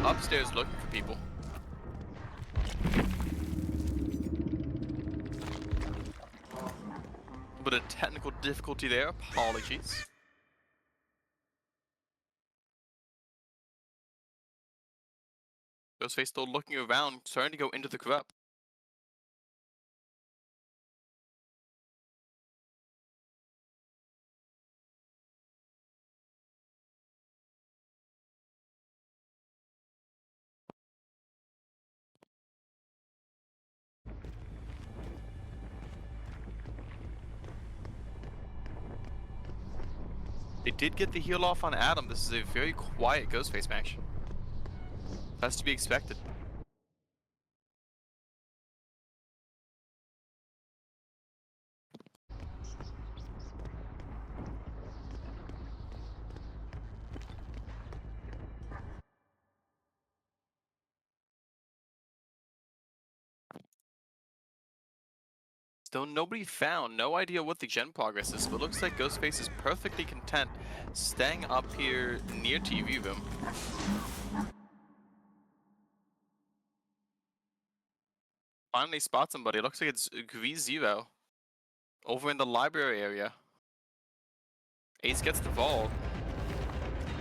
upstairs looking for people. But a technical difficulty there, apologies. Ghostface still looking around, starting to go into the corrupt. They did get the heal off on Adam. This is a very quiet Ghostface match. That's to be expected. Still nobody found, no idea what the gen progress is, but looks like Ghostface is perfectly content staying up here near TV room. Finally spot somebody, looks like it's Gris0 over in the library area. Ace gets the vault.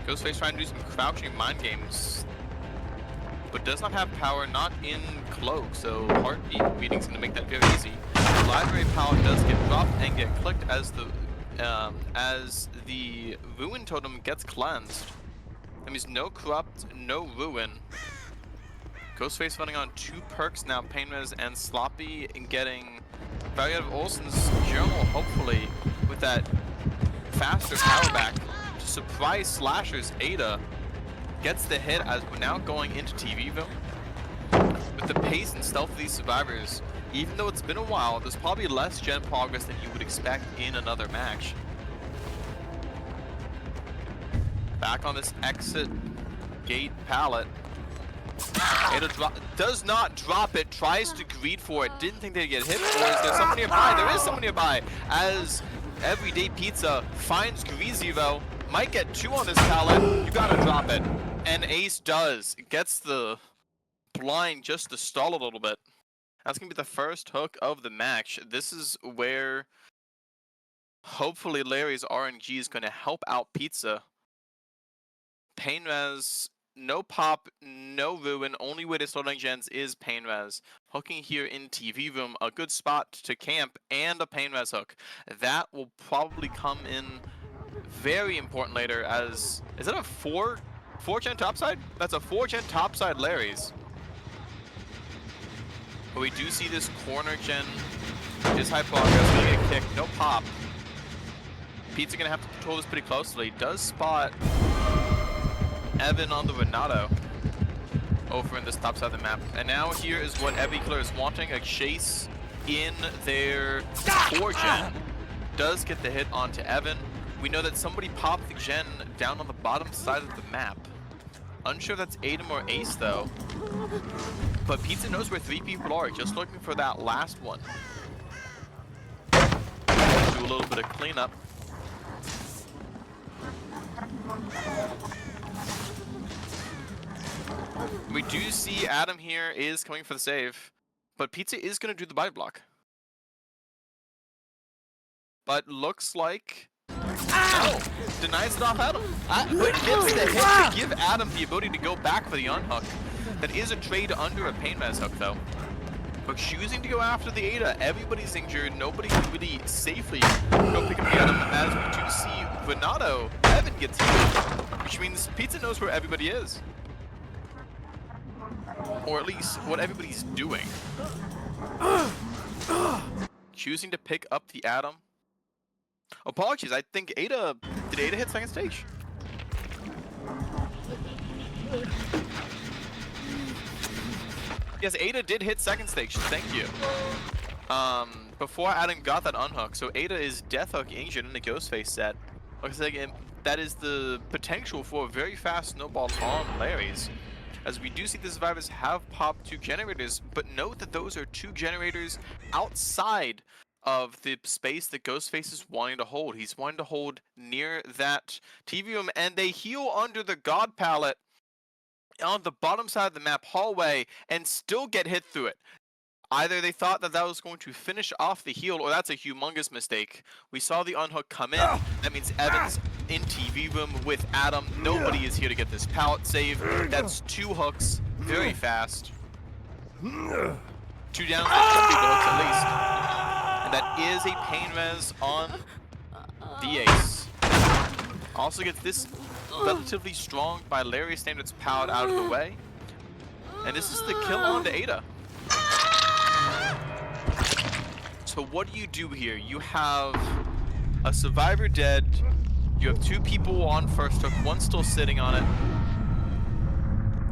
Ghostface trying to do some crouching mind games, but does not have power, not in cloak, so heartbeat reading's gonna make that very easy. The library power does get dropped and get clicked as the ruin totem gets cleansed. That means no corrupt, no ruin. Ghostface running on 2 perks now, Pain Res and Sloppy, and getting value out of Olsen's journal, hopefully, with that faster power back to surprise slashers. Ada gets the hit as we're now going into TVville. With the pace and stealth of these survivors, even though it's been a while, there's probably less gen progress than you would expect in another match. Back on this exit gate pallet. Ada does not drop it, tries to greed for it, didn't think they'd get hit, or is there someone nearby? There is someone nearby, as Everyday Pizza finds Gris0, might get 2 on this pallet, you gotta drop it. And Ace does, gets the blind just to stall a little bit. That's gonna be the first hook of the match. This is where hopefully Larry's RNG is gonna help out Pizza. Pain Res, no pop, no ruin, only way to slow down gens is Pain Res. Hooking here in TV room, a good spot to camp, and a Pain Res hook. That will probably come in very important later as, is that a 4 gen topside? That's a 4 gen topside Larry's. But we do see this corner gen is high progress, gonna get kicked, no pop. Pizza gonna have to control this pretty closely. Does spot Evan on the Renato over in this top side of the map. And now here is what every killer is wanting, a chase in their 4 gen. Does get the hit onto Evan. We know that somebody popped the gen down on the bottom side of the map. Unsure if that's Adam or Ace though. But Pizza knows where 3 people are, just looking for that last one. Do a little bit of cleanup. We do see Adam here is coming for the save, but Pizza is going to do the body block. But looks like no, denies it off Adam. But gets the hit to give Adam the ability to go back for the unhook. That is a trade under a Pain Res hook though. But choosing to go after the Ada, everybody's injured, nobody can really safely go pick up the Adam, as we do see Renato, Evan gets healed, which means Pizza knows where everybody is. Or at least what everybody's doing. Choosing to pick up the Adam. Apologies, I think Ada, did Ada hit second stage? Yes, Ada did hit second stage, thank you. Before Adam got that unhook, so Ada is death hook injured in the Ghostface set. Looks like that is the potential for a very fast snowball on Larry's. As we do see the survivors have popped 2 generators, but note that those are 2 generators outside of the space that Ghostface is wanting to hold. He's wanting to hold near that TV room, and they heal under the God palette. on the bottom side of the map hallway and still get hit through it. Either they thought that that was going to finish off the heal, or that's a humongous mistake. We saw the unhook come in. That means Evan's in TV room with Adam. Nobody is here to get this pallet save. That's 2 hooks, very fast. 2 down, that should be the hooks at least. And that is a pain res on the ace. Also gets this relatively strong by Larry standards pallet out of the way. And this is the kill on to Ada. So what do you do here? You have a survivor dead, you have 2 people on first hook, 1 still sitting on it,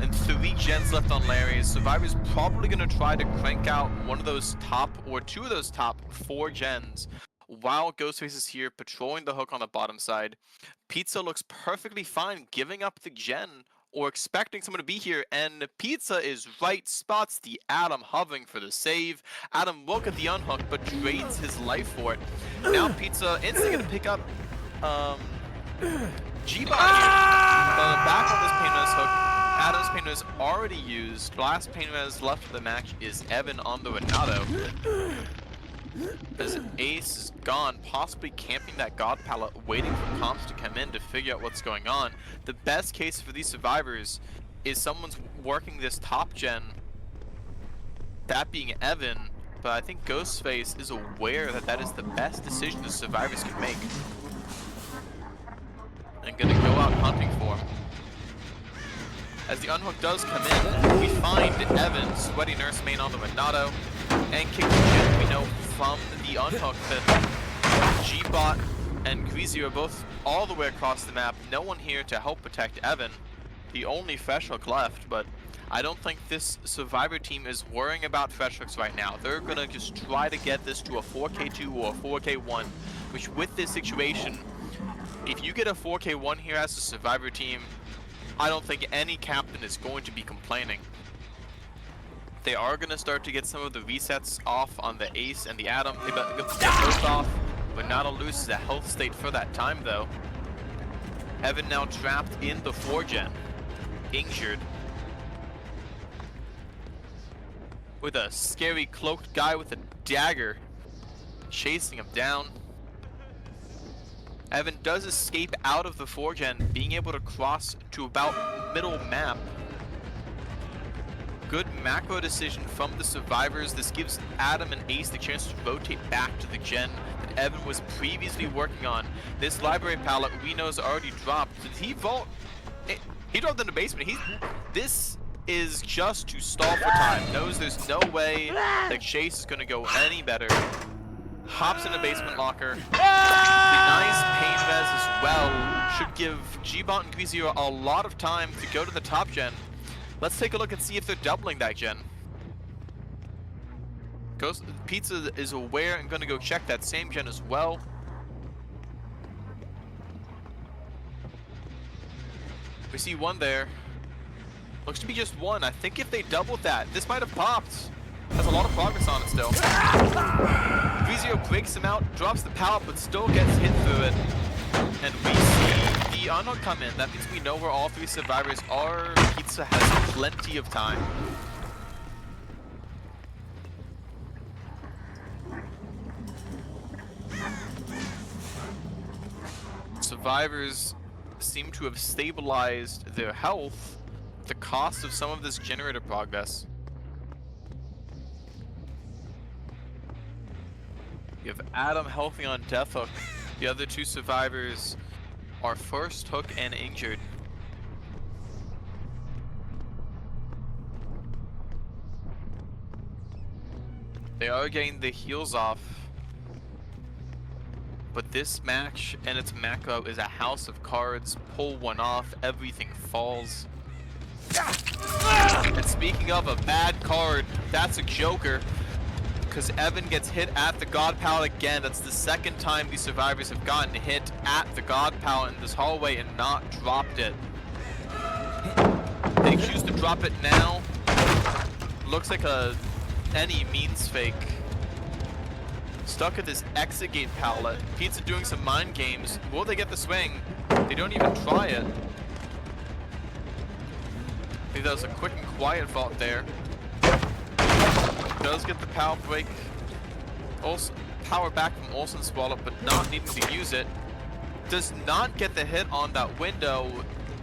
and 3 gens left on Larry. Survivor's probably going to try to crank out one of those top, or 2 of those top 4 gens, while Ghostface is here patrolling the hook on the bottom side. Pizza looks perfectly fine giving up the gen, or expecting someone to be here, and Pizza is right, spots the Adam hovering for the save. Adam will get the unhook, but trades his life for it. Now Pizza instantly gonna pick up G-Bot here. Back on this pain res hook. Adam's pain res already used. Last pain res left for the match is Evan on the Renato. As Ace is gone, possibly camping that God pallet, waiting for comps to come in to figure out what's going on. The best case for these survivors is someone's working this top gen, that being Evan, but I think Ghostface is aware that that is the best decision the survivors can make. And gonna go out hunting for him. As the unhook does come in, we find Evan, Sweaty Nurse main on the Renato, and kick the gen. We know from the unhook that G-Bot and Greasy are both all the way across the map. No one here to help protect Evan, the only fresh hook left, but I don't think this survivor team is worrying about fresh hooks right now. They're gonna just try to get this to a 4K2 or a 4K1, which with this situation, if you get a 4K1 here as a survivor team, I don't think any captain is going to be complaining. They are going to start to get some of the resets off on the Ace and the Adam. They get both off, but Nada loses a health state for that time though. Evan now trapped in the 4-gen, injured. With a scary cloaked guy with a dagger chasing him down. Evan does escape out of the 4-gen, being able to cross to about middle map. Good macro decision from the survivors. This gives Adam and Ace the chance to rotate back to the gen that Evan was previously working on. This library pallet we know is already dropped. Did he vault? He dropped in the basement. This is just to stall for time. Knows there's no way that Chase is going to go any better. Hops in the basement locker. The nice pain res as well should give G-Bot and Greasy a lot of time to go to the top gen. Let's take a look and see if they're doubling that gen. Pizza is aware and going to go check that same gen as well. We see one there. Looks to be just one. I think if they doubled that, this might have popped. Has a lot of progress on it still. Greasy breaks him out, drops the pallet, but still gets hit through it. And we see the unhook come in. That means we know where all 3 survivors are. Pizza has plenty of time. Survivors seem to have stabilized their health at the cost of some of this generator progress. You have Adam healthy on death hook. The other 2 survivors are first hook and injured. They are getting the heals off. But this match and its macro is a house of cards. Pull one off, everything falls. And speaking of a bad card, that's a joker. Because Evan gets hit at the God Pallet again. That's the 2nd time these survivors have gotten hit at the God Pallet in this hallway and not dropped it. They choose to drop it now. Looks like any means fake. Stuck at this exit gate pallet. Pizza doing some mind games. Will they get the swing? They don't even try it. I think that was a quick and quiet vault there. Does get the power break. Also, power back from Olsen Swallow, but not needing to use it. Does not get the hit on that window.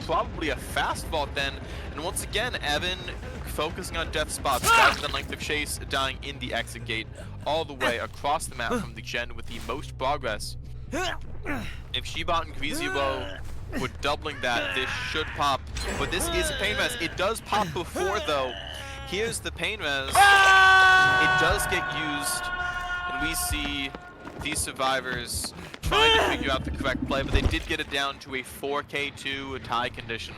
Probably a fast vault then. And once again, Evan focusing on death spots rather than length of chase, dying in the exit gate all the way across the map from the gen with the most progress. If Shibot and Grizio were doubling that, this should pop. But this is a pain res. It does pop before though. Here's the pain res. It does get used, and we see these survivors trying to figure out the correct play, but they did get it down to a 4K2 tie condition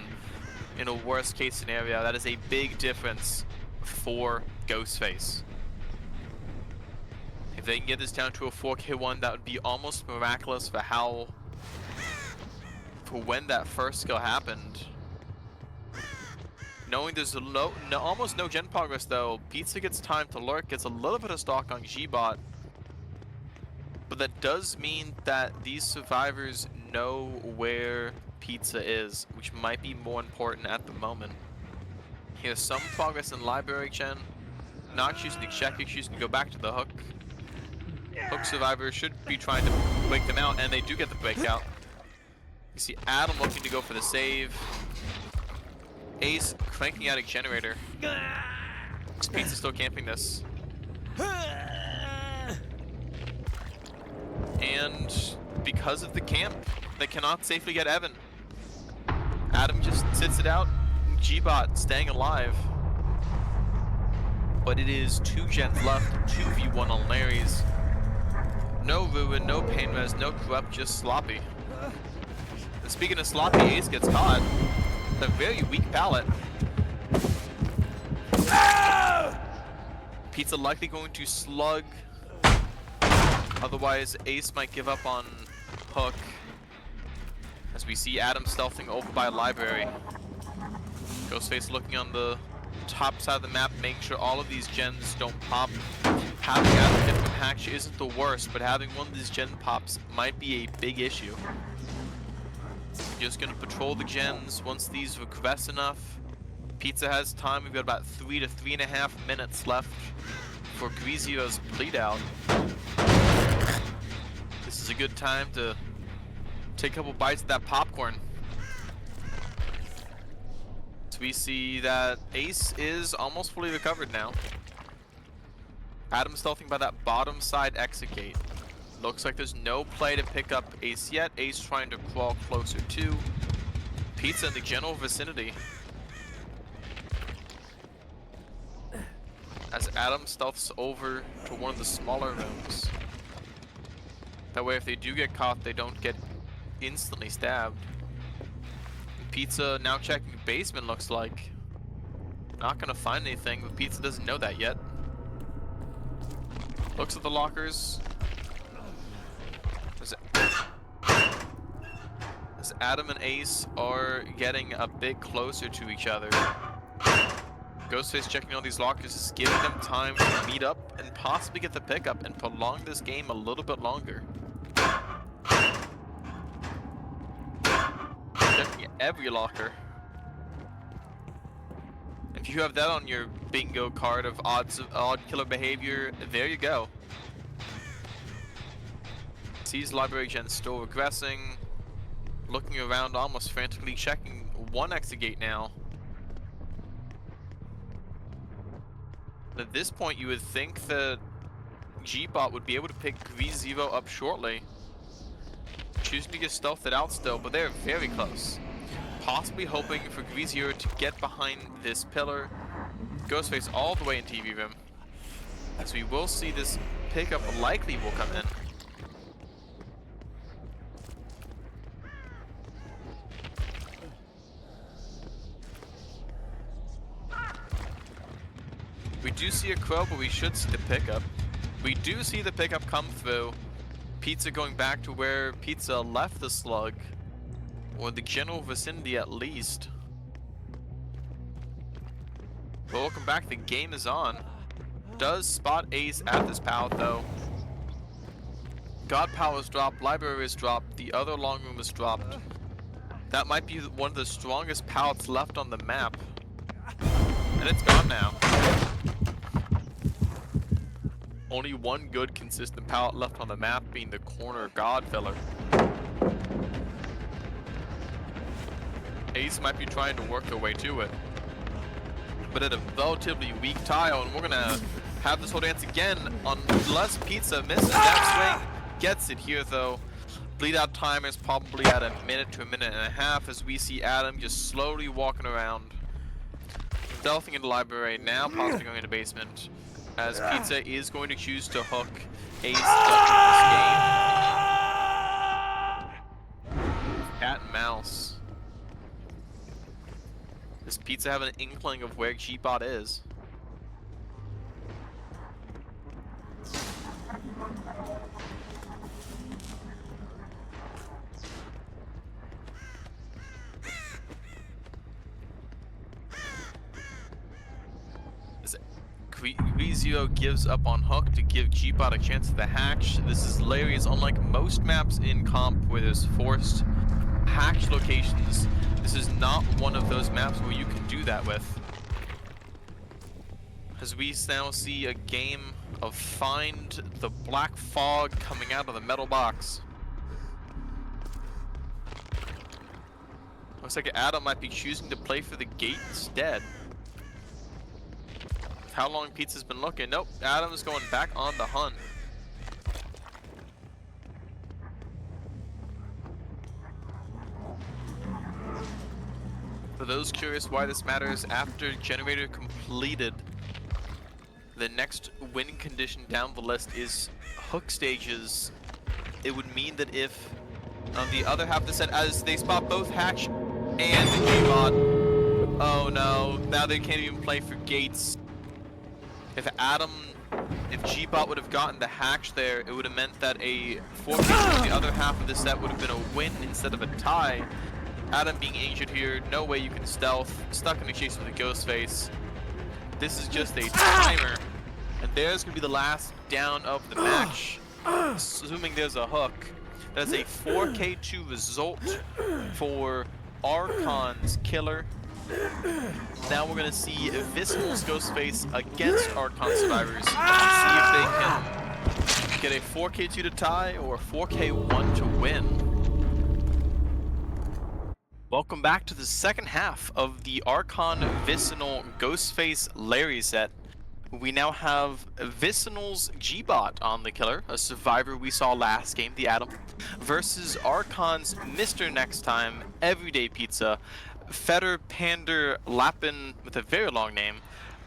in a worst case scenario. That is a big difference for Ghostface. If they can get this down to a 4K1, that would be almost miraculous for when that first skill happened. Knowing there's almost no gen progress though, Pizza gets time to lurk, gets a little bit of stock on G-Bot. But that does mean that these survivors know where Pizza is, which might be more important at the moment. Here's some progress in library gen. Not choosing to check, choosing to go back to the hook. Hook survivors should be trying to break them out, and they do get the breakout. You see Adam looking to go for the save. Ace cranking out a generator. Pizza still camping this. And because of the camp, they cannot safely get Evan. Adam just sits it out. G-Bot staying alive. But it is 2 gens left, 2v1 on Larry's. No Ruin, no Pain Res, no Corrupt, just Sloppy. And speaking of Sloppy, Ace gets caught. A very weak pallet. Pizza likely going to slug. Otherwise, Ace might give up on Hook. As we see Adam stealthing over by Library. Ghostface looking on the top side of the map, making sure all of these gens don't pop. Having Adam hit from Hatch isn't the worst, but having one of these gen pops might be a big issue. Just gonna patrol the gens once these regress enough. Pizza has time. We've got about 3 to 3.5 minutes left for Grizio's bleed out. This is a good time to take a couple bites of that popcorn. So we see that Ace is almost fully recovered now. Adam's stealthing by that bottom side exit gate. Looks like there's no play to pick up Ace yet. Ace trying to crawl closer to Pizza in the general vicinity. As Adam stealths over to one of the smaller rooms. That way if they do get caught, they don't get instantly stabbed. Pizza now checking basement, looks like. Not gonna find anything, but Pizza doesn't know that yet. Looks at the lockers. As Adam and Ace are getting a bit closer to each other. Ghostface checking all these lockers is giving them time to meet up and possibly get the pickup and prolong this game a little bit longer. Checking every locker. If you have that on your bingo card of odd killer behavior, there you go. Sees library gen still regressing. Looking around almost frantically, checking one exit gate now. At this point, you would think that G-Bot would be able to pick Grizio up shortly. Choosing to get stealthed out still, but they're very close. Possibly hoping for Grizio to get behind this pillar. Ghostface all the way in TV room. As we will see this pickup likely will come in. We do see a crow, but we should see the pickup. We do see the pickup come through. Pizza going back to where Pizza left the slug. Or the general vicinity at least. But welcome back, the game is on. Does spot Ace at this pallet though. God Power is dropped, Library is dropped, the other long room is dropped. That might be one of the strongest pallets left on the map. And it's gone now. Only one good consistent pallet left on the map, being the corner god filler. Ace might be trying to work their way to it, but at a relatively weak tile, and we're gonna have this whole dance again unless Pizza misses that swing. Gets it here though. Bleed out time is probably at a minute to a minute and a half as we see Adam just slowly walking around. Stealthing into library, now possibly going into basement, as Pizza is going to choose to hook Ace in this game. Cat and mouse. Does Pizza have an inkling of where G-Bot is? Rizio gives up on hook to give G-Bot a chance at the hatch. This is hilarious. Unlike most maps in comp where there's forced hatch locations, this is not one of those maps where you can do that with. As we now see a game of find the black fog coming out of the metal box. Looks like Adam might be choosing to play for the gate instead. How long Pizza's been looking? Nope, Adam's going back on the hunt. For those curious why this matters, after generator completed, the next win condition down the list is hook stages. It would mean that if on the other half of the set, as they spot both hatch and G-Bot, oh no, now they can't even play for gates. If G-Bot would have gotten the hatch there, it would have meant that a 4K on the other half of the set would have been a win instead of a tie. Adam being injured here, no way you can stealth, stuck in a chase with a Ghostface. This is just a timer, and there's going to be the last down of the match, assuming there's a hook. That's a 4K2 result for Archon's killer. Now we're going to see Vicinal Ghostface against Archon survivors. See if they can get a 4K2 to tie or a 4K1 to win. Welcome back to the second half of the Archon Vicinal Ghostface Larry set. We now have Vicinal's G-Bot on the killer, a survivor we saw last game, the Atom, versus Archon's Mr. Next Time, Everyday Pizza, Feder Pander Lapin with a very long name,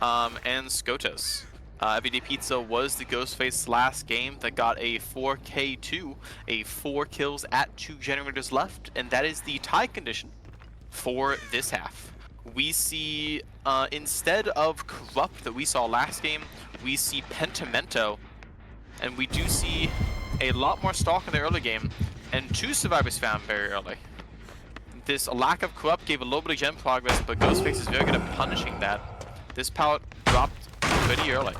and Skotos. Everyday Pizza was the Ghostface last game that got a 4K2, a 4 kills at 2 generators left, and that is the tie condition for this half. We see, instead of Corrupt that we saw last game, we see Pentimento, and we do see a lot more stock in the early game, and 2 survivors found very early. This lack of Corrupt gave a little bit of gen progress, but Ghostface is very good at punishing that. This pallet dropped pretty early.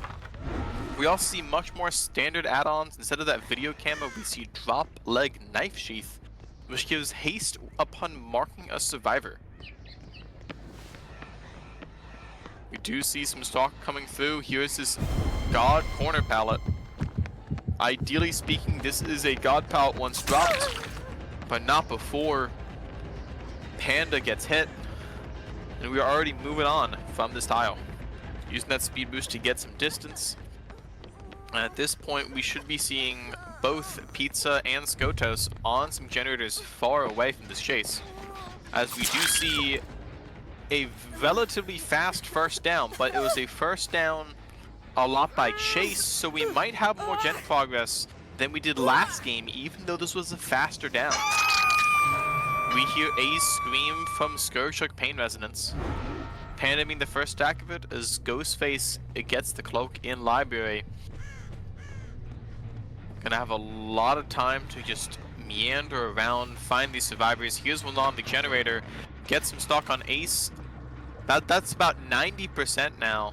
We also see much more standard add-ons. Instead of that video camera, we see drop leg knife sheath, which gives haste upon marking a survivor. We do see some stock coming through. Here's this God corner pallet. Ideally speaking, this is a God pallet once dropped, but not before Panda gets hit, and we are already moving on from this tile. Using that speed boost to get some distance. And at this point, we should be seeing both Pizza and Skotos on some generators far away from this chase. As we do see a relatively fast first down, but it was a first down a lot by chase, so we might have more gen progress than we did last game, even though this was a faster down. We hear Ace scream from Scourge Pain Resonance. Panda being the first stack of it as Ghostface gets the cloak in library. Gonna have a lot of time to just meander around, find these survivors. Here's one on the generator. Get some stock on Ace. That's about 90% now.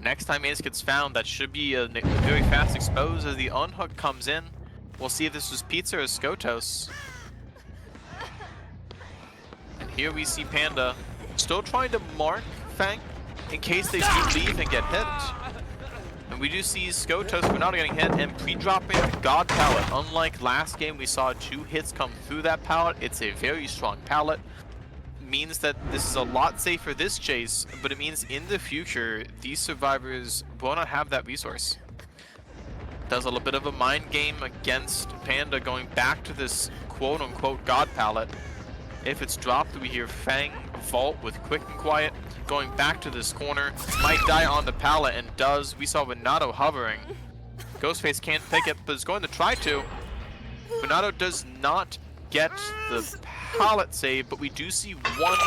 Next time Ace gets found, that should be a very fast expose as the unhook comes in. We'll see if this was Pizza or Skotos. And here we see Panda still trying to mark Fang in case they do leave and get hit. And we do see Skotos Renato getting hit and pre-dropping the God pallet. Unlike last game, we saw 2 hits come through that pallet. It's a very strong pallet. Means that this is a lot safer this chase, but it means in the future, these survivors will not have that resource. Does a little bit of a mind game against Panda going back to this quote-unquote God pallet. If it's dropped, we hear Fang vault with quick and quiet. Going back to this corner, might die on the pallet and does. We saw Renato hovering. Ghostface can't pick it, but is going to try to. Renato does not get the pallet save, but we do see one of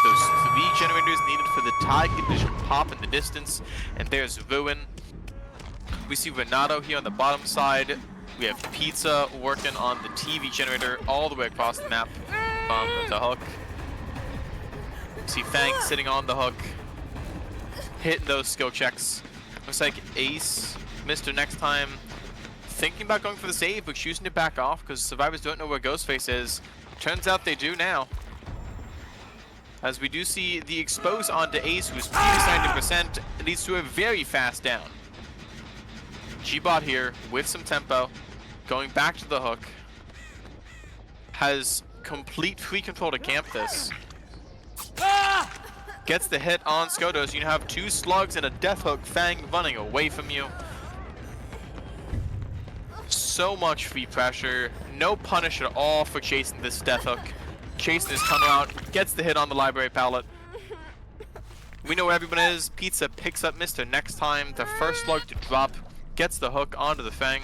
those 3 generators needed for the tie condition pop in the distance, and there's Ruin. We see Renato here on the bottom side. We have Pizza working on the TV generator all the way across the map from the hook. See Fang sitting on the hook, hitting those skill checks. Looks like Ace, Mr. Next Time, thinking about going for the save, but choosing to back off because survivors don't know where Ghostface is. Turns out they do now. As we do see the expose onto Ace, who's previous 90%, it leads to a very fast down. G-Bot here with some tempo, going back to the hook. Has complete free control to camp this. Gets the hit on Skotos. You have 2 slugs and a death hook. Fang running away from you. So much free pressure. No punish at all for chasing this death hook. Chasing his tunnel out. Gets the hit on the library pallet. We know where everyone is. Pizza picks up Mr. Next Time. The first slug to drop. Gets the hook onto the Fang.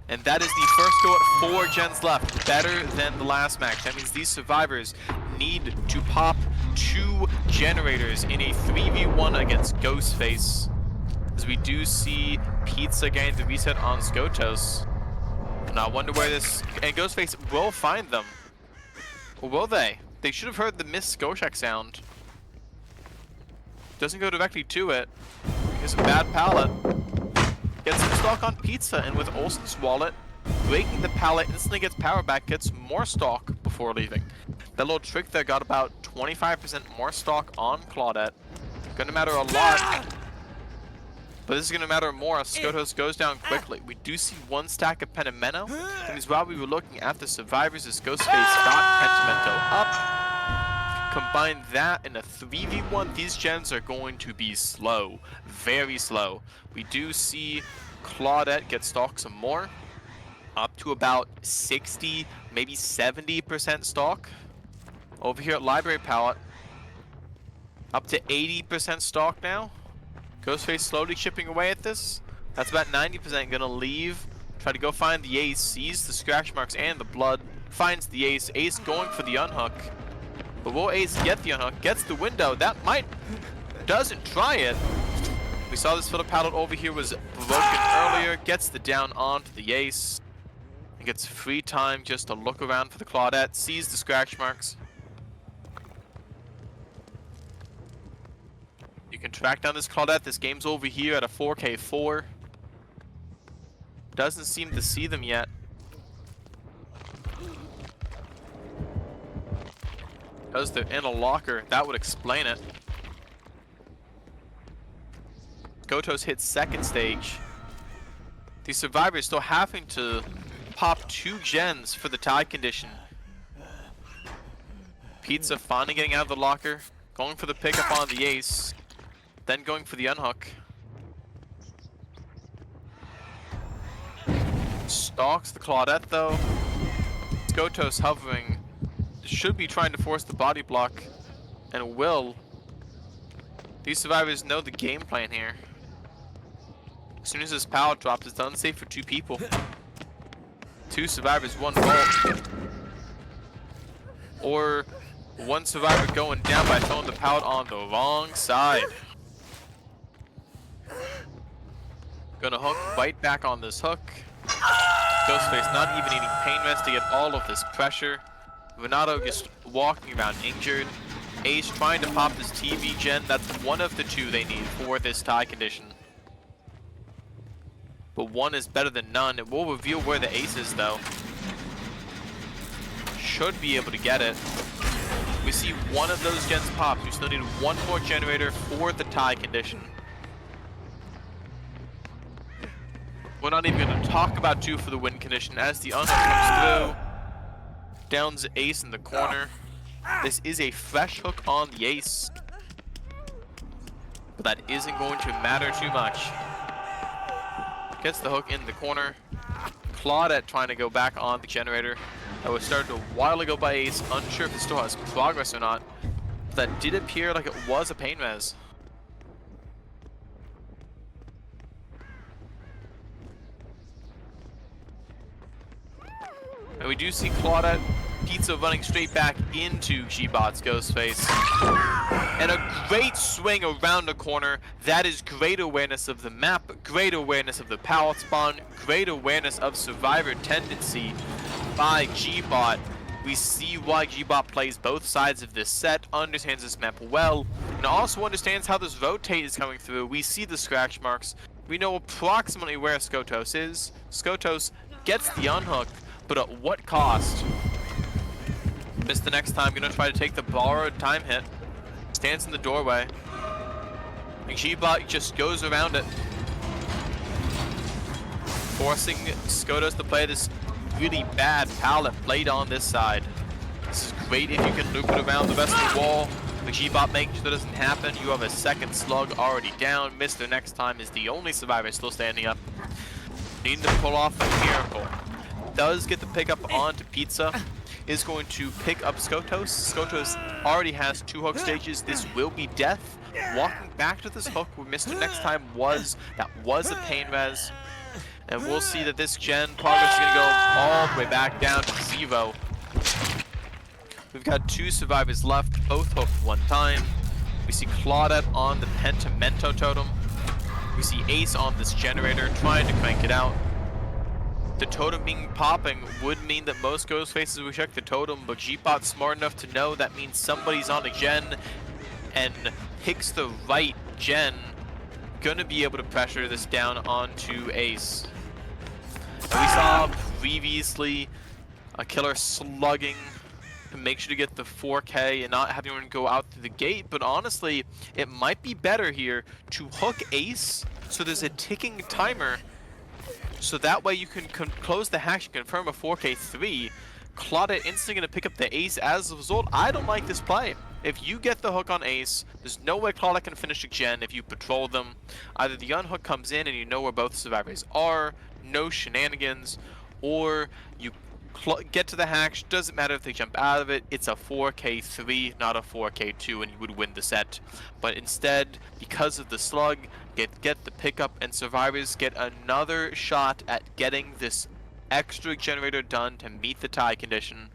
And that is the first go at 4 gens left. Better than the last match. That means these survivors need to pop 2 generators in a 3v1 against Ghostface. As we do see Pizza getting the reset on Skotos. And I wonder where this... And Ghostface will find them. Or will they? They should have heard the missed Skoshek sound. Doesn't go directly to it. Here's a bad pallet. Gets some stock on Pizza, and with Olsen's wallet, breaking the pallet instantly gets power back, gets more stock before leaving. That little trick there got about 25% more stock on Claudette. Gonna matter a lot, but this is gonna matter more as Skotos goes down quickly. We do see 1 stack of Pentimento. That means while we were looking at the survivors as Ghostface got Pentimento up. Combine that in a 3v1, these gens are going to be slow. Very slow. We do see Claudette get stock some more. Up to about 60, maybe 70% stock. Over here at Library Pallet, up to 80% stock now. Ghostface slowly chipping away at this. That's about 90%. Gonna leave, try to go find the Ace, sees the scratch marks and the blood, finds the Ace. Ace going for the unhook. But will Ace get the unhook? Gets the window. That might... Doesn't try it. We saw this filter pallet over here was broken earlier. Gets the down onto the Ace. And gets free time just to look around for the Claudette. Sees the scratch marks. You can track down this Claudette. This game's over here at a 4K4. Doesn't seem to see them yet. Because they're in a locker, that would explain it. Gotos hits 2nd stage. The survivors still having to pop 2 gens for the tie condition. Pizza finally getting out of the locker, going for the pickup on the Ace, then going for the unhook. Stalks the Claudette though. Gotos hovering. Should be trying to force the body block, and will. These survivors know the game plan here. As soon as this pallet drops, it's unsafe for 2 people. 2 survivors, 1 vault. Or 1 survivor going down by throwing the pallet on the wrong side. Gonna hook, bite back on this hook. Ghostface not even needing pain rest to get all of this pressure. Renato just walking around injured. Ace trying to pop this TV gen. That's one of the 2 they need for this tie condition. But 1 is better than none. It will reveal where the Ace is though. Should be able to get it. We see one of those gens pop. We still need one more generator for the tie condition. We're not even going to talk about 2 for the win condition as the unhook comes through. Downs Ace in the corner. This is a fresh hook on the Ace. But that isn't going to matter too much. Gets the hook in the corner. Claudette trying to go back on the generator. That was started a while ago by Ace. Unsure if it still has progress or not. But that did appear like it was a pain res. And we do see Claudette Pizza running straight back into G-Bot's Ghostface. And a great swing around the corner. That is great awareness of the map, great awareness of the pallet spawn, great awareness of survivor tendency by G-Bot. We see why G-Bot plays both sides of this set, understands this map well, and also understands how this rotate is coming through. We see the scratch marks. We know approximately where Skotos is. Skotos gets the unhook, but at what cost? Missed the next time, gonna try to take the borrowed time hit. Stands in the doorway. And G-Bot just goes around it. Forcing Skotos to play this really bad pallet played on this side. This is great if you can loop it around the rest of the wall. The G-Bot makes sure that doesn't happen. You have a second slug already down. Mr. Next Time is the only survivor still standing up. Needing to pull off a miracle. Does get the pickup onto Pizza. Is going to pick up Skotos. Skotos already has 2 hook stages. This will be death. Walking back to this hook where Mr. Next Time was. That was a pain res. And we'll see that this gen progress is going to go all the way back down to 0. We've got 2 survivors left, both hooked 1 time. We see Claudette on the Pentimento totem. We see Ace on this generator trying to crank it out. The totem being popping would mean that most Ghostfaces would check the totem, but G-Bot's smart enough to know that means somebody's on a gen and picks the right gen. Gonna be able to pressure this down onto Ace. And we saw previously a killer slugging to make sure to get the 4K and not having anyone go out through the gate, but honestly, it might be better here to hook Ace so there's a ticking timer. So that way you can close the hatch and confirm a 4K3. Claudette instantly going to pick up the Ace as a result. I don't like this play. If you get the hook on Ace, there's no way Claudette can finish a gen if you patrol them. Either the unhook comes in and you know where both survivors are, no shenanigans, or you get to the hatch, doesn't matter if they jump out of it, it's a 4K3, not a 4K2, and you would win the set. But instead, because of the slug, get the pickup, and survivors get another shot at getting this extra generator done to meet the tie condition.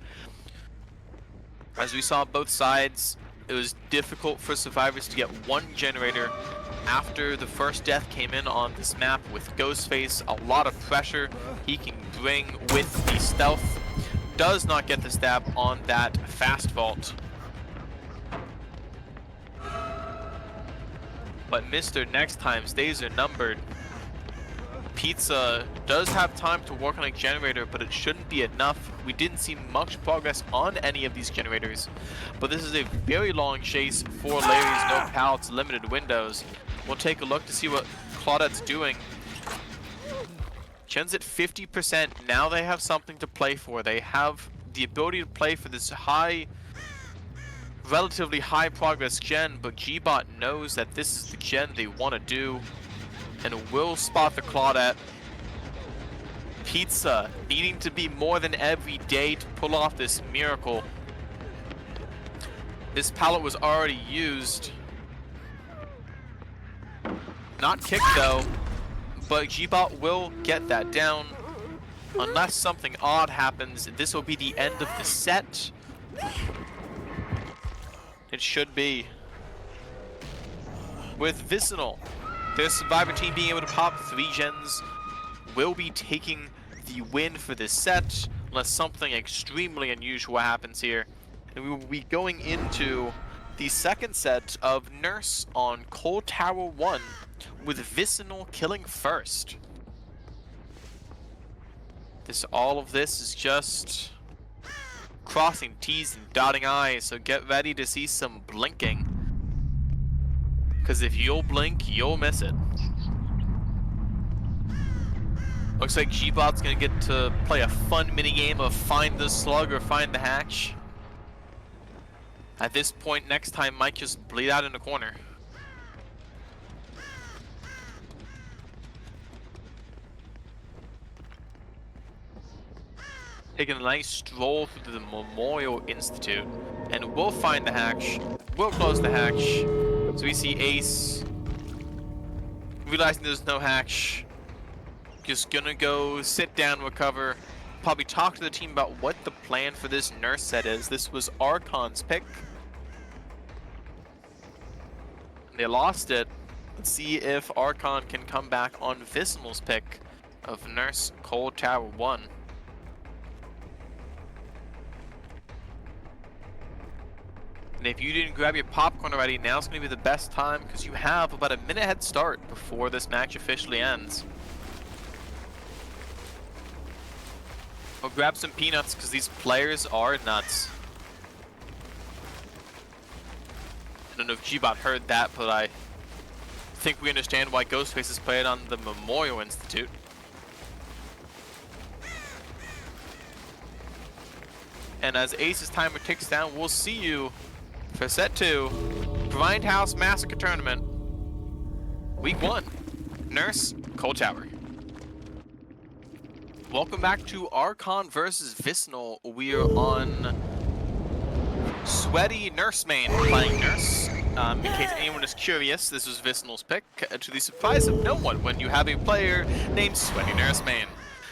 As we saw both sides, it was difficult for survivors to get 1 generator after the first death came in on this map with Ghostface. A lot of pressure he can bring with the stealth. Does not get the stab on that fast vault. But Mr. Next Time's days are numbered. Pizza does have time to work on a generator, but it shouldn't be enough. We didn't see much progress on any of these generators, but this is a very long chase for Larry's no pallets limited windows. We'll take a look to see what Claudette's doing. Gen's at 50%. Now they have something to play for. They have the ability to play for this relatively high progress gen, but G-Bot knows that this is the gen they want to do and will spot the Claudette. Pizza needing to be more than every day to pull off this miracle. This pallet was already used. Not kicked though, but G-Bot will get that down. Unless something odd happens, this will be the end of the set. It should be. With Vicinal, their survivor team being able to pop 3 gens, will be taking the win for this set, unless something extremely unusual happens here. And we will be going into the second set of Nurse on Cold Tower 1, with Vicinal killing first. All of this is just crossing T's and dotting I's, so get ready to see some blinking. Because if you'll blink, you'll miss it. Looks like G-Bot's gonna get to play a fun minigame of find the slug or find the hatch. At this point, next time, might just bleed out in the corner. Taking a nice stroll through the Memorial Institute, and we'll find the hatch. We'll close the hatch. So we see Ace, realizing there's no hatch, just gonna go sit down, recover, probably talk to the team about what the plan for this nurse set is. This was Archon's pick. They lost it. Let's see if Archon can come back on Vicinal's pick of Nurse Cold Tower 1. And if you didn't grab your popcorn already, now's going to be the best time because you have about a minute head start before this match officially ends. We'll grab some peanuts because these players are nuts. I don't know if G-Bot heard that, but I think we understand why Ghostface is playing on the Memorial Institute. And as Ace's timer ticks down, we'll see you for set 2, Grindhouse Massacre Tournament, Week 1, Nurse, Cold Tower. Welcome back to Archon versus Vicinal. We are on Sweaty Nurse main, playing Nurse. In case anyone is curious, this was Vicinal's pick, to the surprise of no one when you have a player named Sweaty Nurse main.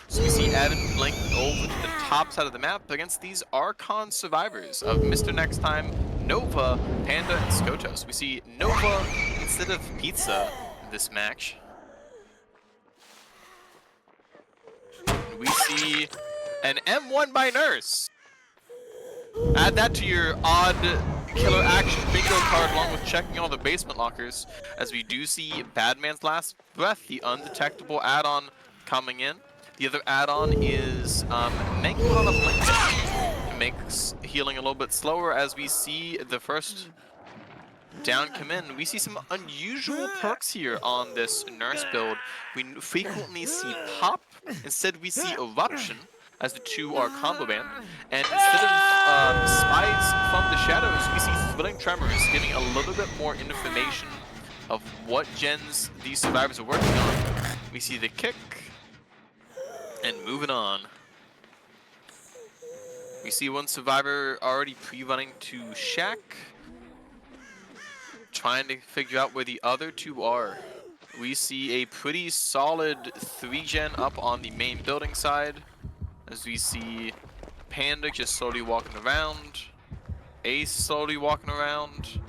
So we see Evan blink over to the top side of the map against these Archon survivors of Mr. Next Time, Nova, Panda, and Skotos. We see Nova instead of Pizza in this match. And we see an M1 by Nurse. Add that to your odd killer action bingo card along with checking all the basement lockers, as we do see Badman's Last Breath, the undetectable add-on coming in. The other add-on is making on a blink. It makes healing a little bit slower as we see the first down come in. We see some unusual perks here on this Nurse build. We frequently see Pop, instead we see Eruption, as the two are combo banned. And instead of Spies from the Shadows, we see Thrilling Tremors, giving a little bit more information of what gens these survivors are working on. We see the Kick, and moving on. We see one survivor already pre-running to Shack, trying to figure out where the other two are. We see a pretty solid 3-gen up on the main building side, as we see Panda just slowly walking around, Ace slowly walking around,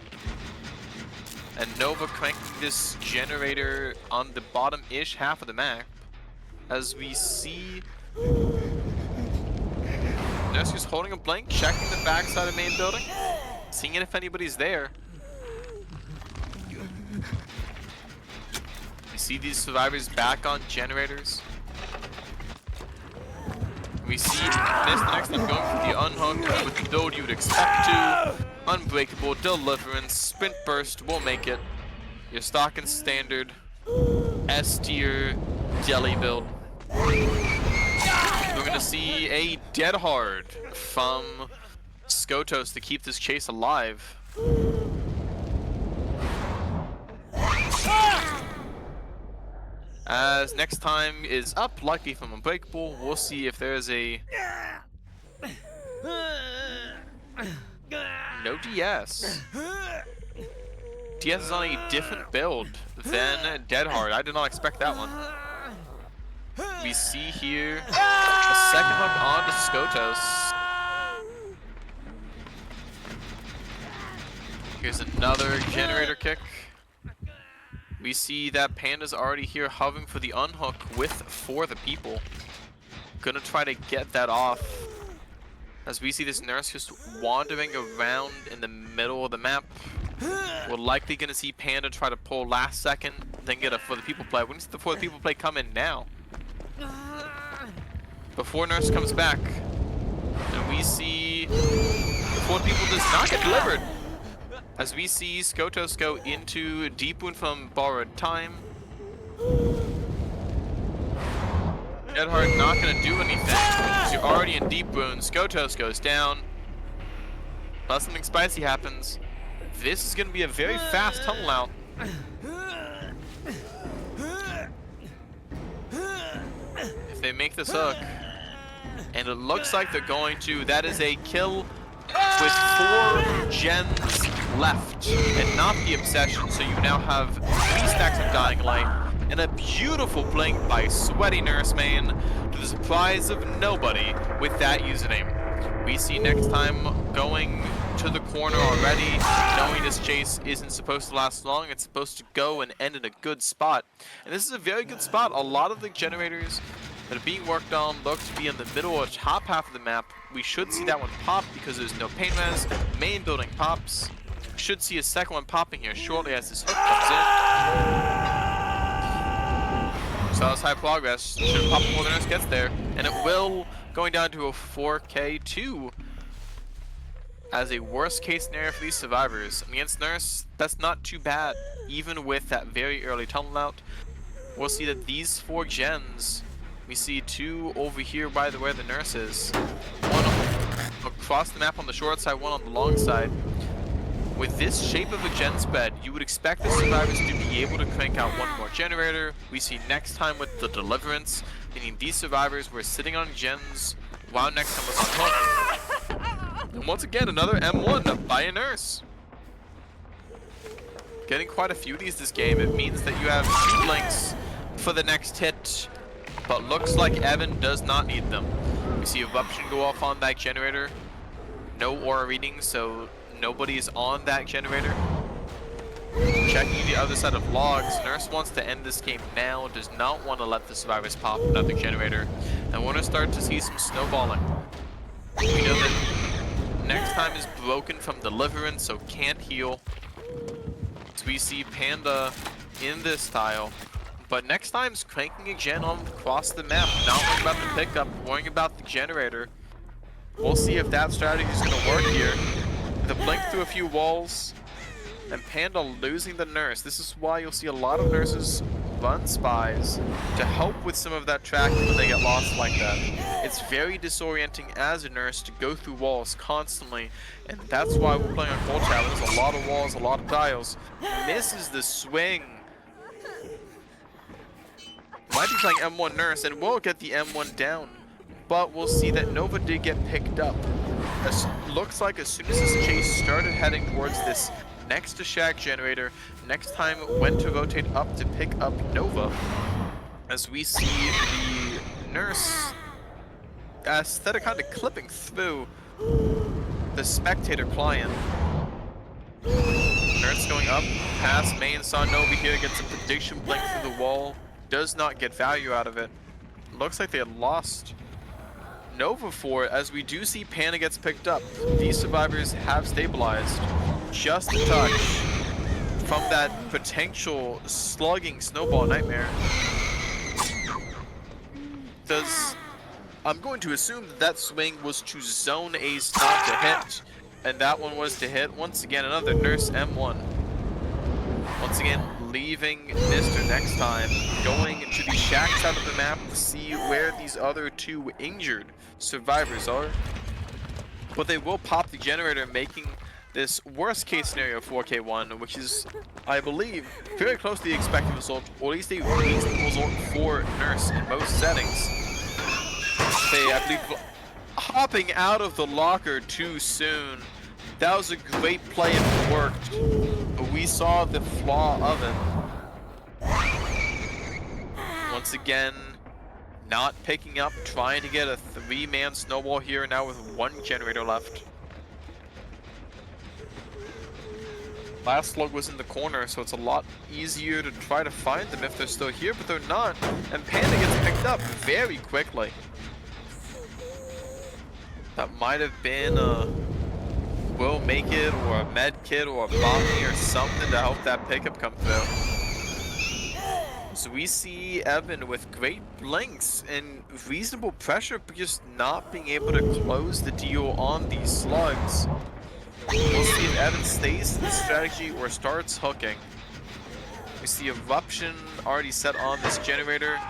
and Nova cranking this generator on the bottom-ish half of the map. As we see Nurse just holding a blink, checking the backside of the main building, seeing if anybody's there. We see these survivors back on generators. We see this next time going for the unhook with the build you would expect to. Unbreakable, Deliverance, Sprint Burst will make it. Your stock and standard S tier jelly build. We're gonna see a Dead Hard from Skotos to keep this chase alive. As next time is up, likely from Unbreakable, we'll see if there's a no DS. DS is on a different build than Dead Hard. I did not expect that one. We see here a second hook onto Skotos. Here's another generator kick. We see that Panda's already here hovering for the unhook with 4 the people. Gonna try to get that off. As we see this Nurse just wandering around in the middle of the map. We're likely gonna see Panda try to pull last second, then get a For the People play. We're gonna see the For the People play come in now. Before Nurse comes back. And we see the 4 people does not get delivered. As we see Skotos go into Deep Wound from Borrowed Time. Gedhard not going to do anything because you're already in Deep Wound. Skotos goes down. Unless something spicy happens, this is going to be a very fast tunnel out. If they make this hook, and it looks like they're going to, that is a kill with 4 gens left, and not the Obsession, so you now have 3 stacks of Dying Light, and a beautiful blink by Sweaty Nursemain, to the surprise of nobody with that username. We see next time going to the corner already, knowing this chase isn't supposed to last long, it's supposed to go and end in a good spot. And this is a very good spot. A lot of the generators that are being worked on look to be in the middle or top half of the map. We should see that one pop because there's no pain res. Main building pops. Should see a second one popping here shortly as this hook comes in. So that's high progress. Should pop before the nurse gets there. And it will, going down to a 4K2 as a worst case scenario for these survivors. Against Nurse, that's not too bad. Even with that very early tunnel out, we'll see that these 4 gens, we see 2 over here by where the nurse is. 1 across the map on the short side, 1 on the long side. With this shape of a gen spread, you would expect the survivors to be able to crank out 1 more generator. We see next time with the Deliverance, meaning these survivors were sitting on gens while next time was on hook. And once again, another M1 by a nurse. Getting quite a few of these this game. It means that you have 2 blinks for the next hit, but looks like Evan does not need them. We see Eruption go off on that generator. No aura reading, so nobody's on that generator. Checking the other side of logs, Nurse wants to end this game now, does not want to let the survivors pop another generator, and want to start to see some snowballing. We know that next time is broken from Deliverance, so can't heal. So we see Panda in this tile, but next time's cranking a gen on across the map, not worrying about the pickup, worrying about the generator. We'll see if that strategy is going to work here. The blink through a few walls, and Panda losing the nurse. This is why you'll see a lot of nurses run spies to help with some of that tracking when they get lost like that. It's very disorienting as a nurse to go through walls constantly, and that's why we're playing on Cold Tower. There's a lot of walls, a lot of tiles. Misses the swing. Might be playing M1 Nurse, and will get the M1 down, but we'll see that Nova did get picked up. Looks like as soon as this chase started heading towards this next to Shack generator, next time went to rotate up to pick up Nova, as we see the nurse instead of kind of clipping through the spectator client. Nurse going up past main, saw Nova here, gets a prediction blink through the wall, does not get value out of it. Looks like they had lost Nova for it, as we do see Panda gets picked up. These survivors have stabilized just a touch from that potential slugging snowball nightmare. I'm going to assume that swing was to zone A's not to hit, and that one was to hit. Once again, another Nurse M1. Once again, leaving Mr. next time, going to the Shack side of the map to see where these other 2 injured survivors are. But they will pop the generator, making this worst case scenario 4K1, which is, I believe, very close to the expected result, or at least a reasonable result for Nurse in most settings. They, I believe, hopping out of the locker too soon. That was a great play if it worked, but we saw the flaw of it. Once again, not picking up, trying to get a 3-man snowball here now with 1 generator left. Last slug was in the corner, so it's a lot easier to try to find them if they're still here, but they're not. And Panda gets picked up very quickly. That might have been a will make it, or a med kit, or a bombing, or something to help that pickup come through. So we see Evan with great blinks and reasonable pressure, but just not being able to close the deal on these slugs. We'll see if Evan stays to the strategy or starts hooking. We see Eruption already set on this generator.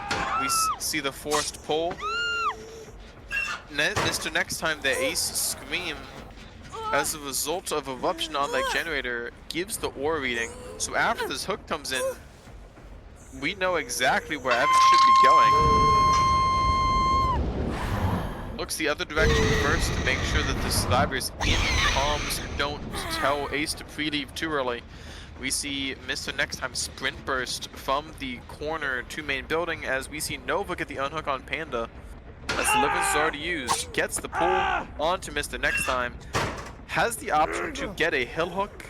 We see the forced pull. Mr. Next Time, the Ace Scream, as a result of Eruption on that generator, gives the ore reading. So after this hook comes in, we know exactly where Evan should be going. Looks the other direction first to make sure that the survivors in comms don't tell Ace to pre-leave too early. We see Mr. Next Time sprint burst from the corner to main building as we see Nova get the unhook on Panda. As Deliverance is already used, gets the pull onto Mr. Next Time, has the option to get a hill hook,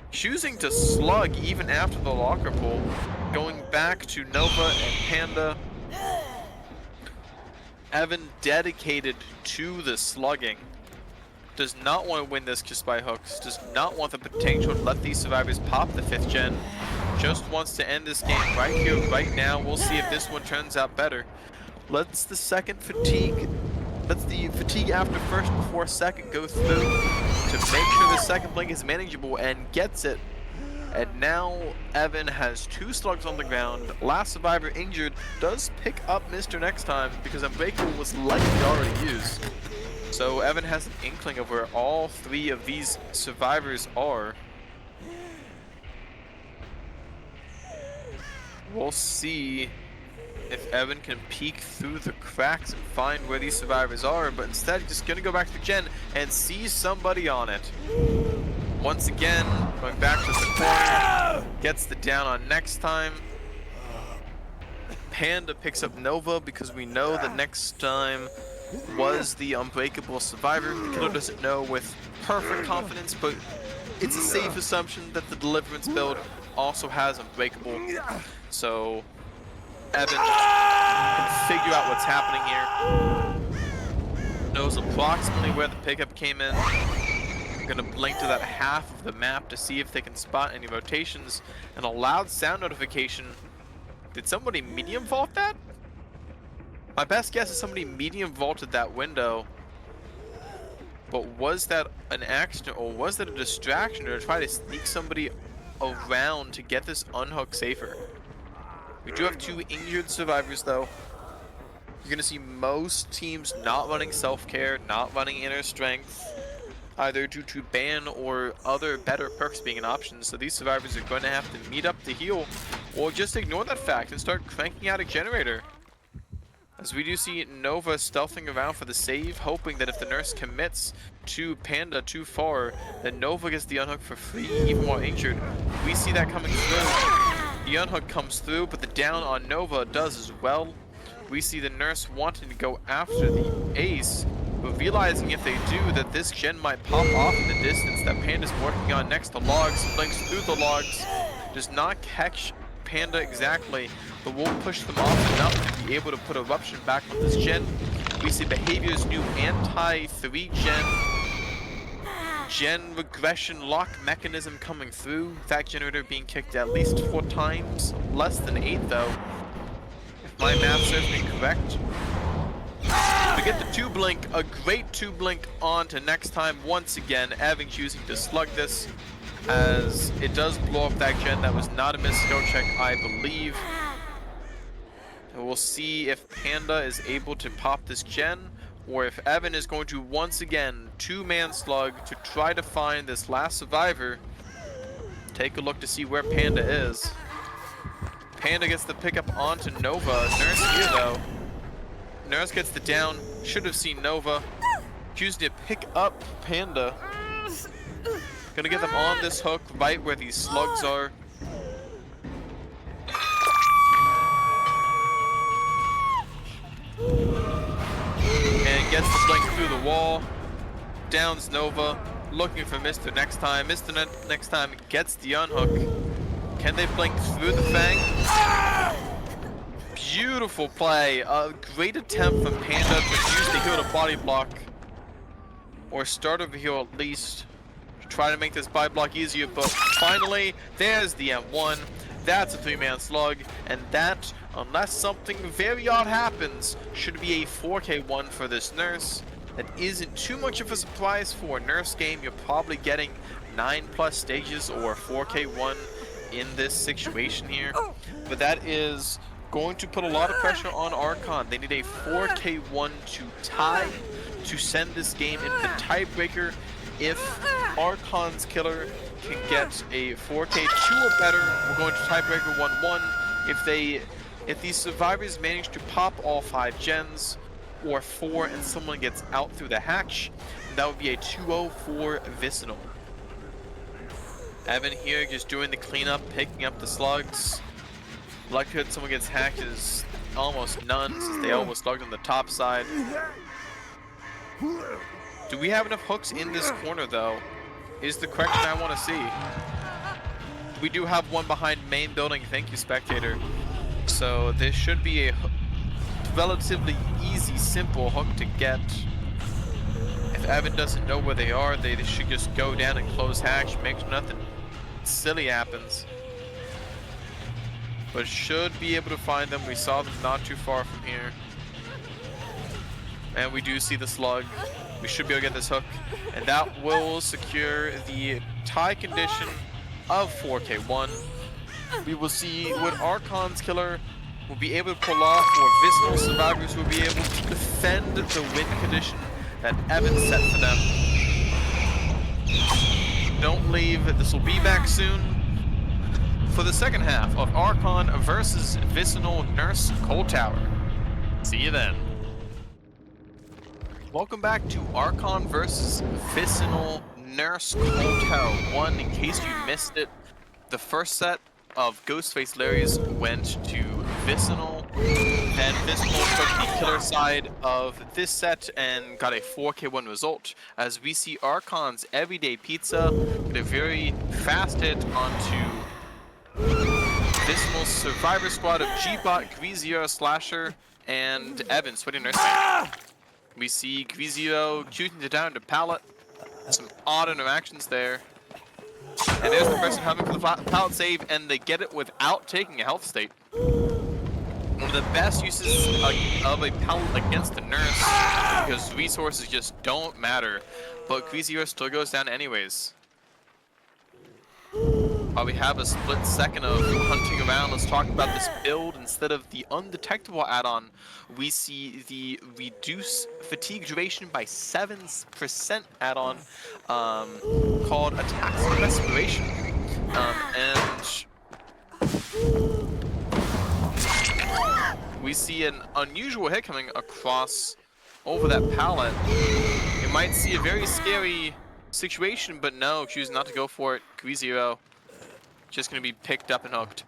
choosing to slug even after the locker pull, going back to Nova and Panda. Evan dedicated to the slugging. Does not want to win this just by hooks. Does not want the potential to let these survivors pop the 5th gen. Just wants to end this game right here, right now. We'll see if this one turns out better. Let's the second fatigue. Let's the fatigue after first before second go through to make sure the second blink is manageable and gets it. And now Evan has 2 slugs on the ground. Last survivor injured does pick up Mr. Next Time because Unbreakable was likely already used. So Evan has an inkling of where all 3 of these survivors are. We'll see if Evan can peek through the cracks and find where these survivors are, but instead he's just gonna go back to the gen and see somebody on it. Once again, going back to the corner, gets the down on Next Time. Panda picks up Nova because we know that Next Time was the unbreakable survivor. The killer doesn't know with perfect confidence, but it's a safe assumption that the Deliverance build also has unbreakable. So Evan can figure out what's happening here. Knows approximately where the pickup came in. I'm gonna blink to that half of the map to see if they can spot any rotations. And a loud sound notification. Did somebody medium vault that? My best guess is somebody medium vaulted that window. But was that an accident or was that a distraction to try to sneak somebody around to get this unhook safer? We do have 2 injured survivors though. You're gonna see most teams not running self-care, not running inner strength, either due to ban or other better perks being an option. So these survivors are going to have to meet up to heal or just ignore that fact and start cranking out a generator. As we do see Nova stealthing around for the save, hoping that if the nurse commits to Panda too far, then Nova gets the unhook for free, even while injured. We see that coming through. The unhook comes through, but the down on Nova does as well. We see the nurse wanting to go after the Ace, but realizing if they do that this gen might pop off in the distance that Panda's working on next to logs, blinks through the logs, does not catch Panda exactly, but will push them off enough to be able to put Eruption back on this gen. We see Behavior's new anti-3 gen regression lock mechanism coming through. That generator being kicked at least 4 times, less than 8 though, if my math serves me correct. We get the 2 blink, a great 2 blink on to Next Time. Once again, Evan choosing to slug this as it does blow up that gen. That was not a missed skill check, I believe. And we'll see if Panda is able to pop this gen, or if Evan is going to once again 2-man slug to try to find this last survivor. Take a look to see where Panda is. Panda gets the pickup onto Nova. Nurse here though. Nurse gets the down. Should have seen Nova. Choosing to pick up Panda. Gonna get them on this hook right where these slugs are. And gets the blink through the wall. Downs Nova. Looking for Mr. Next Time. Mr. Next Time gets the unhook. Can they blink through the fang? Beautiful play. A great attempt from Panda to use the heal to body block. Or start over heal at least. To try to make this body block easier. But finally, there's the M1. That's a 3-man slug, and that, unless something very odd happens, should be a 4K1 for this Nurse. That isn't too much of a surprise for a Nurse game. You're probably getting 9+ stages or 4K1 in this situation here. But that is going to put a lot of pressure on Archon. They need a 4K1 to tie to send this game into the tiebreaker. If Archon's killer can get a 4K2 or better, we're going to tiebreaker 1-1. If these survivors manage to pop all 5 gens, or 4 and someone gets out through the hatch, that would be a 2-0 for Vicinal. Evan here just doing the cleanup, picking up the slugs. Likelihood someone gets hacked is almost none, since they all were slugged on the top side. Do we have enough hooks in this corner, though? Is the question I want to see. We do have one behind main building, thank you, spectator. So this should be a relatively easy, simple hook to get. If Evan doesn't know where they are, they should just go down and close hatch, make sure nothing silly happens. But should be able to find them. We saw them not too far from here. And we do see the slug. We should be able to get this hook. And that will secure the tie condition of 4K1. We will see what Archon's killer will be able to pull off, or Vicinal survivors will be able to defend the win condition that Evan set for them. Don't leave, this will be back soon for the second half of Archon versus Vicinal Nurse Cold Tower. See you then. Welcome back to Archon versus Vicinal Nurse Cold Tower 1. In case you missed it, the first set of Ghostface Larry's went to Vicinal, and Vicinal took the killer side of this set and got a 4K1 result, as we see Archon's Everyday Pizza get a very fast hit onto Vicinal's Survivor Squad of G-Bot, Grizio, Slasher, and Evan, Sweaty Nursing. We see Grizio shooting it down to Pallet. Some odd interactions there. And there's the person having for the pallet save, and they get it without taking a health state. One of the best uses of a pallet against the Nurse, because resources just don't matter. But Grizio still goes down anyways. While we have a split second of hunting around, let's talk about this build. Instead of the undetectable add-on, we see the reduce fatigue duration by 7% add-on called Attacks of Respiration. And we see an unusual hit coming across over that pallet. You might see a very scary situation, but no, choose not to go for it. Grizio just going to be picked up and hooked.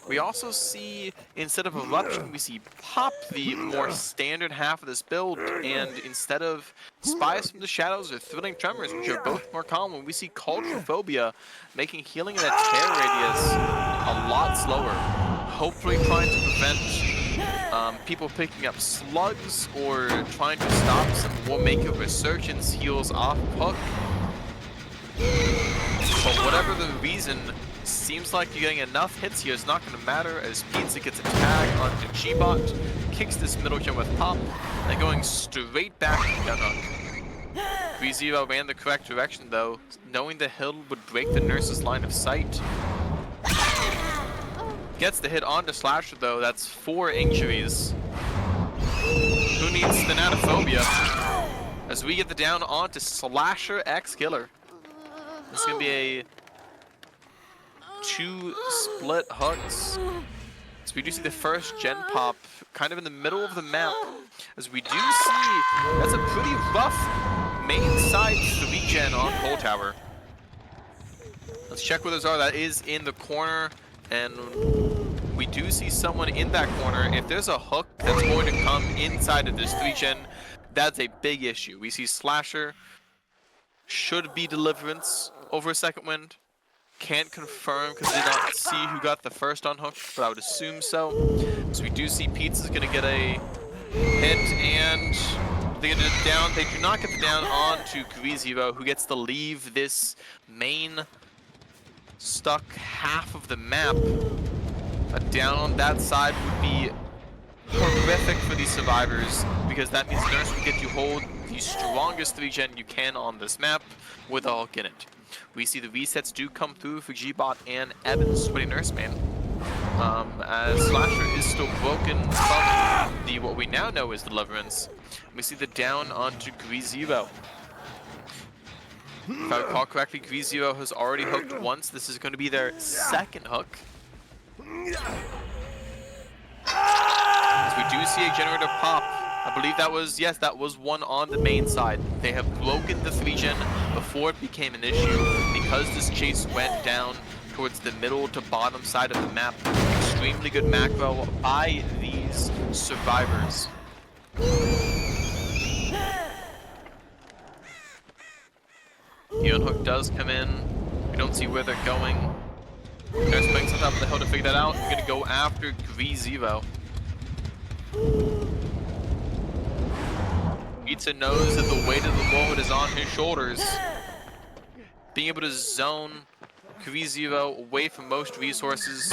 We also see, instead of Eruption, we see Pop, the more standard half of this build, and instead of Spies from the Shadows or Thrilling Tremors, which are both more common, we see Cultrophobia, making healing in a tear radius a lot slower, hopefully trying to prevent people picking up slugs, or trying to stop some War Maker Resurgence heals off Hook. But whatever the reason, seems like you're getting enough hits here. It's not going to matter, as Pizza gets a tag onto G-Bot, kicks this middle jump with Pop, and going straight back to Gunhook. V0 ran the correct direction though, knowing the hill would break the Nurse's line of sight. Gets the hit onto Slasher though, that's 4 injuries. Who needs Thanatophobia? As we get the down onto Slasher X Killer. This is going to be a 2 split hooks. So we do see the first gen pop kind of in the middle of the map, as we do see that's a pretty rough main side 3 gen on Cold Tower. Let's check where those are. That is in the corner, and we do see someone in that corner. If there's a hook that's going to come inside of this 3 gen, that's a big issue. We see Slasher, should be Deliverance over a second wind. Can't confirm because I did not see who got the first unhook, but I would assume so. So we do see Pizza's gonna get a hit, and they get it down. They do not get the down onto Grizio, who gets to leave this main stuck half of the map. A down on that side would be horrific for these survivors, because that means Nurse will get you hold the strongest 3-gen you can on this map with a hook in it. We see the resets do come through for G-Bot and Evans, Sweaty Nurseman. As Slasher is still broken from the what we now know is Deliverance. We see the down onto Greezero. If I recall correctly, Greezero has already hooked once. This is going to be their second hook. As we do see a generator pop. I believe that was, yes, that was one on the main side. They have broken the 3-gen before it became an issue, because this chase went down towards the middle to bottom side of the map. Extremely good macro by these survivors. The unhook does come in. We don't see where they're going. Nurse banks on top of the hill to figure that out. We're gonna go after Greezero. Pizza knows that the weight of the world is on his shoulders. Being able to zone Greezero away from most resources,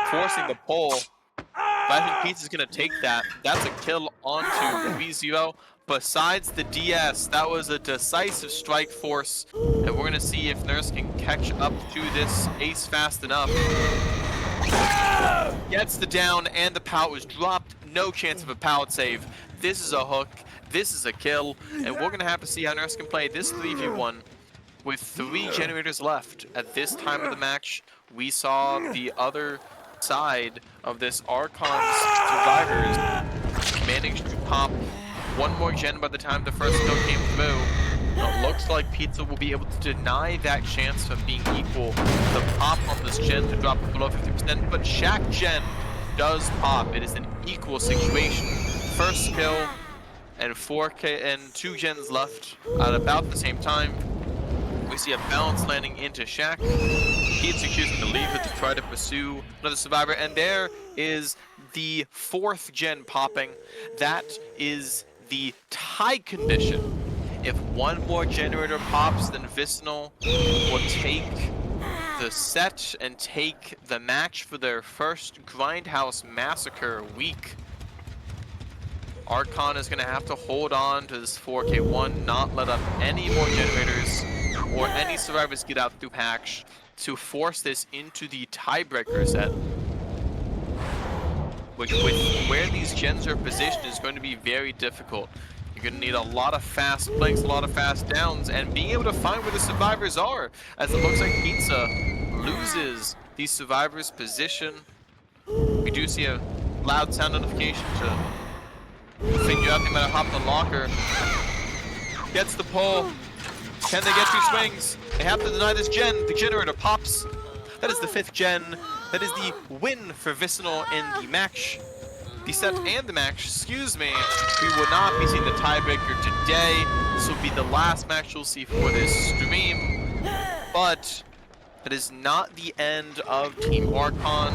forcing the pull. But I think Pizza's gonna take that. That's a kill onto Greezero. Besides the DS, that was a decisive strike force, and we're gonna see if Nurse can catch up to this ace fast enough. Gets the down, and the pallet was dropped. No chance of a pallet save. This is a hook. This is a kill, and we're gonna have to see how Nurse can play this 3v1 with 3 generators left. At this time of the match, we saw the other side of this Archon's survivors manage to pop one more gen by the time the first kill came through. Now it looks like Pizza will be able to deny that chance from being equal. The pop on this gen to drop below 50%, but Shack gen does pop. It is an equal situation. First kill and 4K and 2 gens left at about the same time. We see a bounce landing into Shack. Pizza choosing to leave it to try to pursue another survivor, and there is the 4th gen popping. That is the tie condition. If one more generator pops, then Vicinal will take the set and take the match for their first Grindhouse Massacre week. Archon is going to have to hold on to this 4K1, not let up any more generators or any survivors get out through hacks to force this into the tiebreaker set. Which, with where these gens are positioned, is going to be very difficult. You're going to need a lot of fast blinks, a lot of fast downs, and being able to find where the survivors are, as it looks like Pizza loses these survivors' position. We do see a loud sound notification to figure out they might have hopped the locker. Gets the pull. Can they get 2 swings? They have to deny this gen. The generator pops. That is the 5th gen. That is the win for Vicinal in the match. The set and the match, excuse me. We will not be seeing the tiebreaker today. This will be the last match you'll see for this stream. But that is not the end of Team Archon.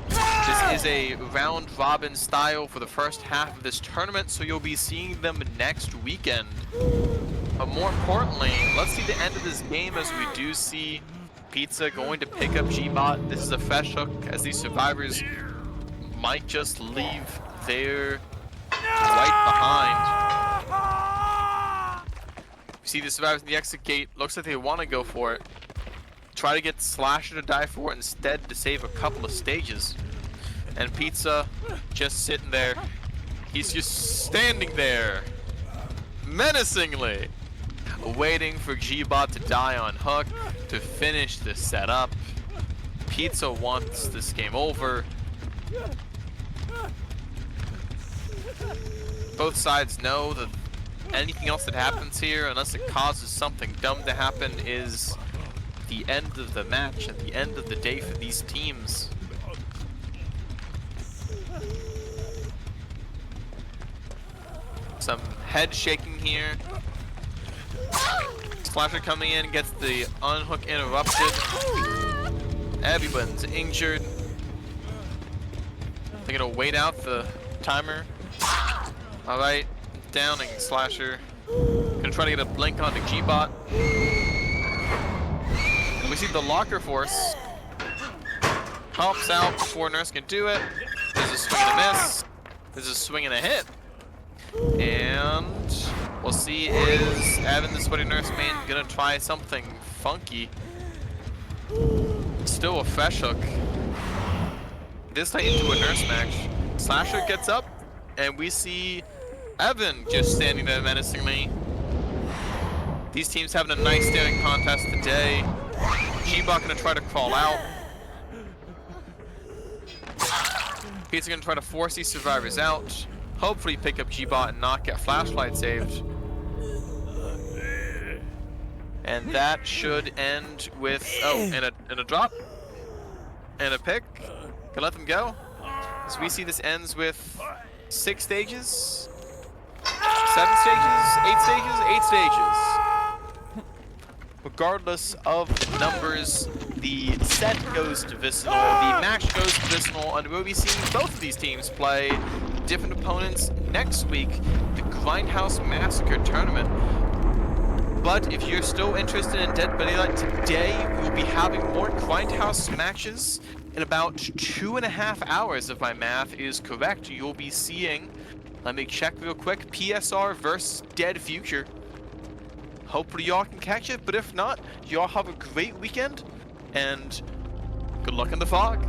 This is a round robin style for the first half of this tournament, so you'll be seeing them next weekend. But more importantly, let's see the end of this game, as we do see Pizza going to pick up G-Bot. This is a fresh hook, as these survivors might just leave there right behind. You see the survivors in the exit gate. Looks like they want to go for it. Try to get Slasher to die for it instead to save a couple of stages. And Pizza just sitting there. He's just standing there menacingly, waiting for G-Bot to die on hook to finish the setup. Pizza wants this game over. Both sides know that anything else that happens here, unless it causes something dumb to happen, is the end of the match and the end of the day for these teams. Some head shaking here. Splasher coming in, gets the unhook interrupted. Everyone's injured. They're gonna wait out the timer. Alright, downing Slasher. Gonna try to get a blink onto G-Bot. We see the locker force. Hops out before Nurse can do it. There's a swing and a miss. There's a swing and a hit. And we'll see, is Evan, the Sweaty Nurse main, gonna try something funky? Still a fresh hook. This night into a Nurse match. Slasher gets up, and we see Evan just standing there menacingly. These teams having a nice staring contest today. G-Bot gonna try to crawl out. Pete's gonna try to force these survivors out. Hopefully pick up G-Bot and not get flashlight saved. And that should end with, oh, and a drop. And a pick. Can let them go. So we see this ends with 6 stages, 7 stages, 8 stages, 8 stages. Regardless of the numbers, the set goes to Vicinal, the match goes to Vicinal, and we'll be seeing both of these teams play different opponents next week, the Grindhouse Massacre tournament. But if you're still interested in Dead by Daylight, today we'll be having more Grindhouse matches in about 2.5 hours, if my math is correct. You'll be seeing, let me check real quick, PSR versus Dead Future. Hopefully y'all can catch it, but if not, y'all have a great weekend, and good luck in the fog.